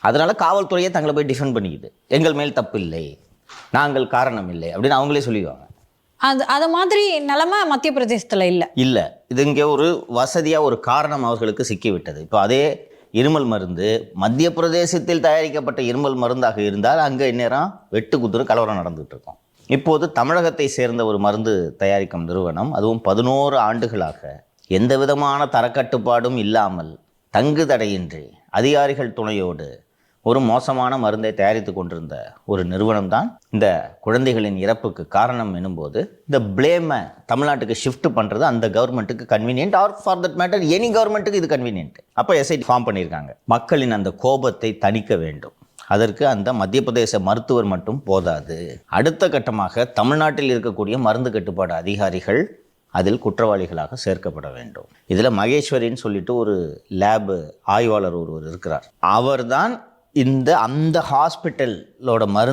அதனால காவல்துறையை தங்களை போய் டிஃபெண்ட் பண்ணிக்குது. எங்கள் மேல் தப்பு இல்லை, நாங்கள் காரணம் இல்லை அப்படின்னு அவங்களே சொல்லிடுவாங்க. அது மாதிரி நிலைமை மத்திய பிரதேசத்தில் இல்லை. இது இங்கே ஒரு வசதியாக ஒரு காரணம் அவர்களுக்கு சிக்கிவிட்டது. இப்போ அதே இருமல் மருந்து மத்திய பிரதேசத்தில் தயாரிக்கப்பட்ட இருமல் மருந்தாக இருந்தால் அங்கே இந்நேரம் வெட்டு குத்துரு கலவரம் நடந்துகிட்டு இருக்கும். இப்போது தமிழகத்தை சேர்ந்த ஒரு மருந்து தயாரிக்கும் நிறுவனம், அதுவும் 11 ஆண்டுகளாக எந்த விதமான தரக்கட்டுப்பாடும் இல்லாமல் தங்கு தடையின்றி அதிகாரிகள் துணையோடு ஒரு மோசமான மருந்தை தயாரித்து கொண்டிருந்த ஒரு நிறுவனம் தான் இந்த குழந்தைகளின் இறப்புக்கு காரணம் எனும்போது இந்த பிளேமை தமிழ்நாட்டுக்கு ஷிஃப்ட் பண்ணுறது அந்த கவர்மெண்ட்டுக்கு convenient, or for that matter any கவர்மெண்ட்டுக்கு இது கன்வீனியன்ட். அப்போ எஸ்ஐடி ஃபார்ம் பண்ணியிருக்காங்க. மக்களின் அந்த கோபத்தை தணிக்க வேண்டும். அதற்கு அந்த மத்திய பிரதேச மருத்துவர் மட்டும் போதாது. அடுத்த கட்டமாக தமிழ்நாட்டில் இருக்கக்கூடிய மருந்து கட்டுப்பாடு அதிகாரிகள் அதில் குற்றவாளிகளாக சேர்க்கப்பட வேண்டும். இதில் மகேஸ்வரின்னு சொல்லிட்டு ஒரு லேபு ஆய்வாளர் ஒருவர் இருக்கிறார். அவர்தான் அந்த ஹாஸ்பிட்டலோட மருந்து